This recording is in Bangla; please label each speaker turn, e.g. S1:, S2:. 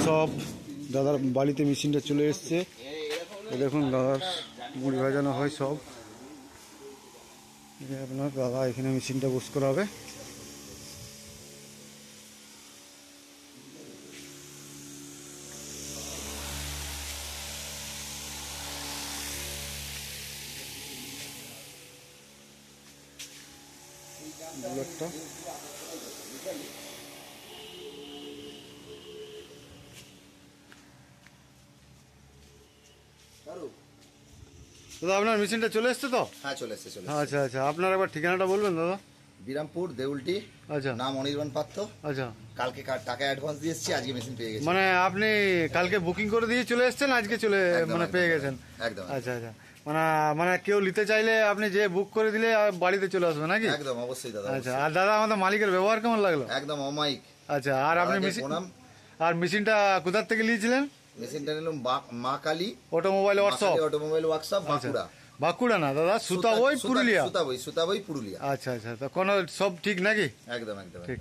S1: সব দাদার বাড়িতে মেশিনটা চলে এসছে। দেখুন দাদার মুড়ি ভাজানো হয় সব। আপনার দাদা এখানে মেশিনটা বস করা হবে। বুলেটটা দাদা আপনার মেশিনটা চলে এসছে তো?
S2: হ্যাঁ চলে এসছে।
S1: আচ্ছা আচ্ছা, আপনার একবার ঠিকানাটা বলবেন দাদা?
S2: বিরামপুর দেউলটি।
S1: আচ্ছা,
S2: নাম অনির্বাণ পাত্র।
S1: আচ্ছা,
S2: কালকে টাকা অ্যাডভান্স দিয়ে এসেছি, আজকে মেশিন পেয়ে গেছি।
S1: মানে আপনি কালকে বুকিং করে দিয়ে চলে এসেছেন, আজকে চলে মানে পেয়ে গেছেন?
S2: একদম।
S1: আচ্ছা আচ্ছা, মানে কেউ নিতে চাইলে আপনি যে বুক করে দিলে বাড়িতে চলে আসবে নাকি?
S2: একদম অবশ্যই দাদা।
S1: আচ্ছা, আর দাদা আমাদের মালিকের ব্যবহার কেমন লাগলো?
S2: একদম অমায়িক।
S1: আচ্ছা, আর আপনি মেশিনটা কোথার থেকে নিয়েছিলেন?
S2: মেশিনটা নিলাম মা কালী
S1: অটোমোবাইল
S2: ওয়ার্কশপ বাঁকুড়া।
S1: বাঁকুড়া না দাদা, সুতাবই পুরুলিয়া।
S2: সুতাবই পুরুলিয়া।
S1: আচ্ছা আচ্ছা, তো কোনো সব ঠিক নাকি?
S2: একদম একদম
S1: ঠিক।